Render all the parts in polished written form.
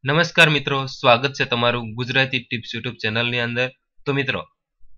નમસ્કાર મિત્રો, સ્વાગત છે તમારું ગુજરાતી ટિપ્સ યુટ્યુબ ચેનલની અંદર. તો મિત્રો,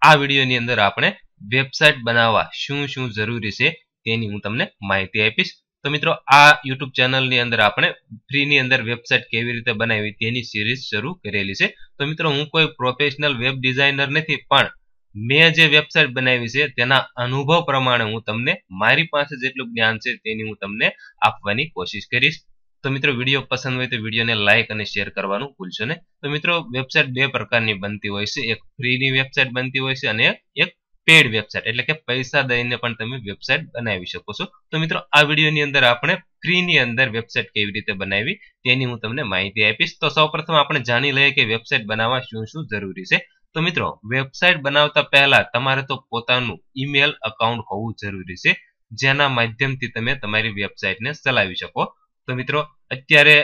આ વિડીયોની અંદર આપણે વેબસાઇટ બનાવવા શું શું જરૂરી છે તેની હું તમને માહિતી આપીશ. તો મિત્રો, આ યુટ્યુબ ચેનલની અંદર આપણે ફ્રીની અંદર વેબસાઇટ કેવી રીતે બનાવવી તેની સિરીઝ શરૂ કરેલી છે. તો મિત્રો, હું કોઈ પ્રોફેશનલ વેબ ડિઝાઇનર નથી, પણ મેં જે વેબસાઇટ બનાવી છે તેના અનુભવ પ્રમાણે હું તમને મારી પાસે જેટલું જ્ઞાન છે તેની હું તમને આપવાની કોશિશ કરીશ. તો મિત્રો, વિડીયો પસંદ હોય તો વિડીયોને લાઇક અને શેર કરવાનું ભૂલશો નહીં. તો મિત્રો, વેબસાઇટ બે પ્રકારની બનતી હોય છે. એક ફ્રીની વેબસાઇટ બનતી હોય છે અને એક પેડ વેબસાઇટ, એટલે કે પૈસા દઈને પણ તમે વેબસાઇટ બનાવી શકો છો. તો મિત્રો, આ વિડીયોની અંદર આપણે ફ્રીની અંદર વેબસાઇટ કેવી રીતે બનાવવી તેની હું તમને માહિતી આપીશ. તો સૌપ્રથમ આપણે જાણી લઈએ કે વેબસાઇટ બનાવવા શું શું જરૂરી છે. તો મિત્રો, વેબસાઇટ બનાવતા પહેલા તમારે તો પોતાનું ઈમેલ એકાઉન્ટ હોવું જરૂરી છે, જેના માધ્યમથી તમે તમારી વેબસાઇટને ચલાવી શકો. તો મિત્રો, અત્યારે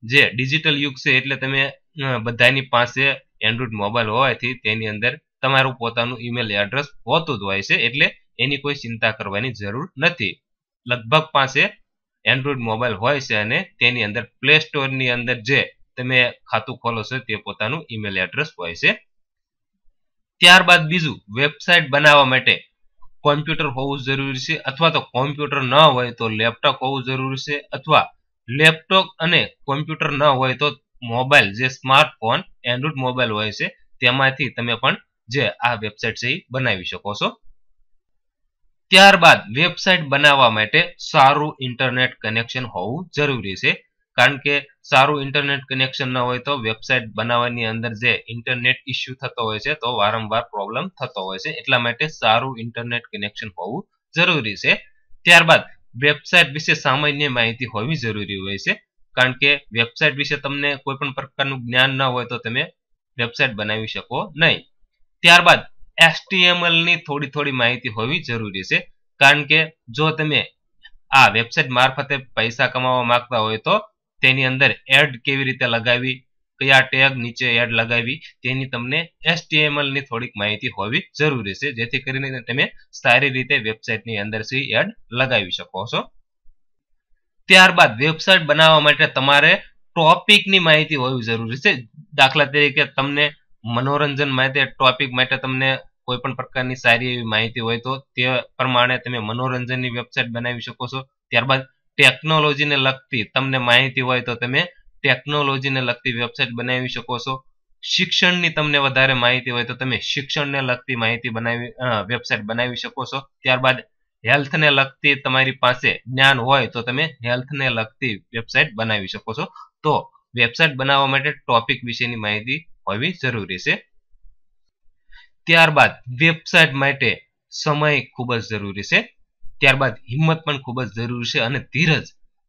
જે ડિજિટલ યુગ છે, એટલે તમે બધાની પાસે એન્ડ્રોઇડ મોબાઈલ હોવાથી તેની અંદર તમારું પોતાનું ઈમેલ એડ્રેસ હોતું જ હોય છે, એટલે એની કોઈ ચિંતા કરવાની જરૂર નથી. લગભગ પાસે એન્ડ્રોઇડ મોબાઈલ હોય છે અને તેની અંદર પ્લે સ્ટોરની અંદર જે તમે ખાતું ખોલો છો તે પોતાનું ઈમેલ એડ્રેસ હોય છે. ત્યારબાદ બીજું, વેબસાઇટ બનાવવા માટે કોમ્પ્યુટર હોવું જરૂરી છે, અથવા તો કોમ્પ્યુટર ન હોય તો લેપટોપ હોવું જરૂરી છે, અથવા લેપટોપ અને કોમ્પ્યુટર ન હોય તો મોબાઈલ, જે સ્માર્ટફોન એન્ડ્રોઇડ મોબાઈલ હોય છે તેમાંથી તમે પણ જે આ વેબસાઇટ છે એ બનાવી શકો છો. ત્યારબાદ વેબસાઇટ બનાવવા માટે સારું ઇન્ટરનેટ કનેક્શન હોવું જરૂરી છે, કારણ કે સારું ઇન્ટરનેટ કનેક્શન ન હોય તો વેબસાઇટ બનાવવાની અંદર જે ઇન્ટરનેટ ઇસ્યુ થતો હોય છે તો વારંવાર પ્રોબ્લેમ થતો હોય છે. એટલા માટે સારું ઇન્ટરનેટ કનેક્શન હોવું જરૂરી છે. ત્યારબાદ વેબસાઇટ વિશે સામાન્ય માહિતી હોવી જરૂરી હોય છે, કારણ કે વેબસાઇટ વિશે તમને કોઈ પણ પ્રકારનું જ્ઞાન ન હોય તો તમે વેબસાઇટ બનાવી શકો નહીં. ત્યારબાદ HTML ની થોડી માહિતી હોવી જરૂરી છે, કારણ કે જો તમે આ વેબસાઇટ મારફતે પૈસા કમાવા માંગતા હોય તો તેની અંદર એડ કેવી રીતે લગાવી, કયા ટેગ નીચે એડ લગાવી, તેની તમને HTML ની થોડીક માહિતી હોવી જરૂરી છે, જેથી કરીને તમે સારી રીતે વેબસાઇટની અંદર એડ લગાવી શકો છો. ત્યારબાદ વેબસાઇટ બનાવવા માટે તમારે ટોપિકની માહિતી હોવી જરૂરી છે. દાખલા તરીકે તમને મનોરંજન માટે ટોપિક માટે તમને કોઈ પણ પ્રકારની સારી એવી માહિતી હોય તો તે પ્રમાણે તમે મનોરંજનની વેબસાઇટ બનાવી શકો છો. ત્યારબાદ ટેકનોલોજીને લગતી તમને માહિતી હોય તો તમે ટેકનોલોજીને લગતી વેબસાઇટ બનાવી શકો છો. શિક્ષણની તમને વધારે માહિતી હોય તો તમે શિક્ષણને લગતી માહિતી વેબસાઇટ બનાવી શકો છો. ત્યારબાદ હેલ્થને લગતી તમારી પાસે જ્ઞાન હોય તો તમે હેલ્થને લગતી વેબસાઇટ બનાવી શકો છો. તો વેબસાઇટ બનાવવા માટે ટોપિક વિશેની માહિતી હોવી જરૂરી છે. ત્યારબાદ વેબસાઇટ માટે સમય ખૂબ જ જરૂરી છે. ત્યારબાદ હિંમત પણ ખૂબ જ જરૂરી છે, અને ધીરજ.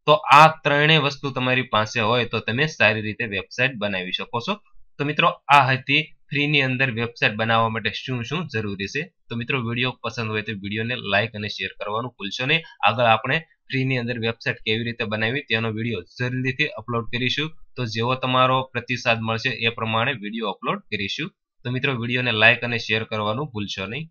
તો આ ત્રણેય વસ્તુ તમારી પાસે હોય તો તમે સારી રીતે વેબસાઇટ બનાવી શકો છો. તો મિત્રો, આ હતી ફ્રીની અંદર વેબસાઇટ બનાવવા માટે શું શું જરૂરી છે. તો મિત્રો, વિડીયો પસંદ હોય તો વિડીયોને લાઇક અને શેર કરવાનું ભૂલશો નહીં. આગળ આપણે ફ્રીની અંદર વેબસાઇટ કેવી રીતે બનાવવી તેનો વિડીયો જલ્દીથી અપલોડ કરીશું. તો જેવો તમારો પ્રતિસાદ મળશે એ પ્રમાણે વિડીયો અપલોડ કરીશું. તો મિત્રો, વિડીયોને લાઇક અને શેર કરવાનું ભૂલશો નહીં.